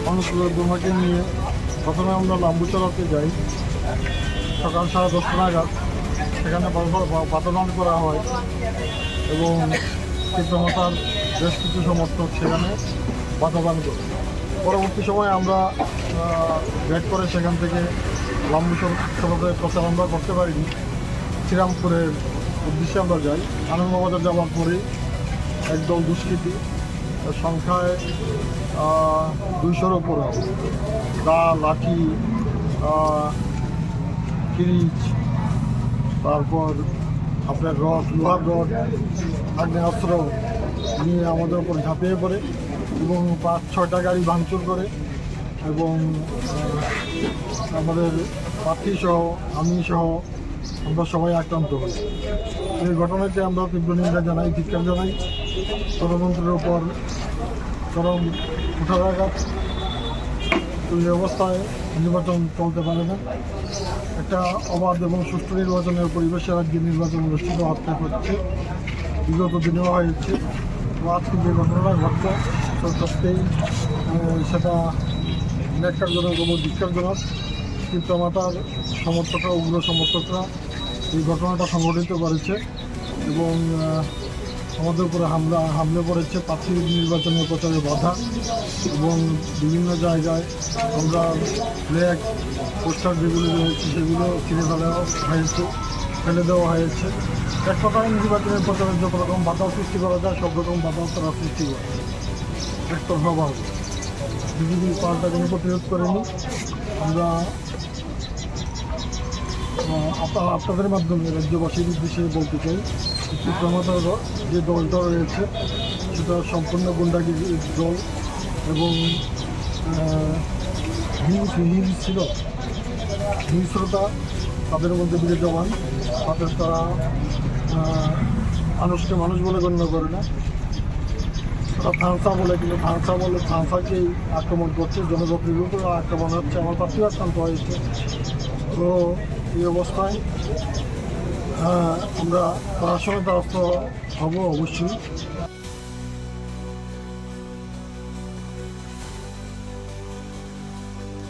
মানুষগুলোর দুর্ভাগ্যে নিয়ে প্রথমে আমরা লাম্বুচড়াতে যাই সকাল 10:30 নাগাদ। সেখানে বাতাদান করা হয় এবং চিত্রমাতার বেশ কিছু সমর্থক সেখানে বাতাদান করে। পরবর্তী সময়ে আমরা ব্যাক করে সেখান থেকে লাম্বুচড়াতে প্রচার আমরা করতে পারিনি। শ্রীরামপুরের উদ্দেশ্যে আমরা যাই। আনন্দবাজার যাওয়ার পরে একদল দুষ্কৃতী সংখ্যায় 200-র উপর হবে, দা, লাঠি, কিরিচ, তারপর আপনার রড, লোহার রড, আগ্নেয়াস্ত্র নিয়ে আমাদের উপর ঝাঁপিয়ে পড়ে এবং 5-6টা গাড়ি ভাঙচুর করে এবং আমাদের প্রার্থীসহ আমি সহ আমরা সবাই আক্রান্ত হই। এই ঘটনাতে আমরা তীব্র নিন্দা জানাই, ধিক্কার জানাই। গণতন্ত্রের উপর চরম কুঠারাঘাত। এই অবস্থায় নির্বাচন চলতে পারে না। একটা অবাধ এবং সুষ্ঠু নির্বাচনের পরিবেশে রাজ্যে নির্বাচন অনুষ্ঠিত হতে হচ্ছে, বিগত দিনেও হয়েছে। আজকে যে ঘটনাটা ঘটছে সত্যিই সেটা ন্যাক্কারজনক এবং ধিক্কারজনক। চিত্রমাতার সমর্থকরা, উগ্র সমর্থকরা এই ঘটনাটা সংঘটিত করেছে এবং আমাদের উপরে হামলে পড়েছে। প্রার্থী নির্বাচনের প্রচারে বাধা এবং বিভিন্ন জায়গায় আমরা ফ্ল্যাগ, পোস্টার যেগুলো রয়েছে সেগুলো ফেলে দেওয়া হয়েছে। এক কথায় নির্বাচনের প্রচারে যত রকম বাধা সৃষ্টি করা যায় সব রকম বাধা তারা সৃষ্টি করে একতরফাভাবে। বিজেপি পাল্টা কোনো প্রতিরোধ করেনি। আমরা আপনাদের মাধ্যমে রাজ্যবাসীর উদ্দেশ্যে বলতে চাই, চিত্রমাতার যে দলটা রয়েছে সেটা সম্পূর্ণ গুন্ডাগিরির দল এবং হিংস্রতা তাদের মধ্যে বিরাজমান। তাদের তারা মানুষকে মানুষ বলে গণ্য করে না। তারা ফাঁসা বলে, কিন্তু ফাঁসাকেই আক্রমণ করছে, জনজাতির উপরে আক্রমণ হচ্ছে। আমার প্রার্থী আক্রান্ত হয়েছে। তো এই অবস্থায় আমরা পড়াশোনার দ্বারস্থ হব অবশ্যই।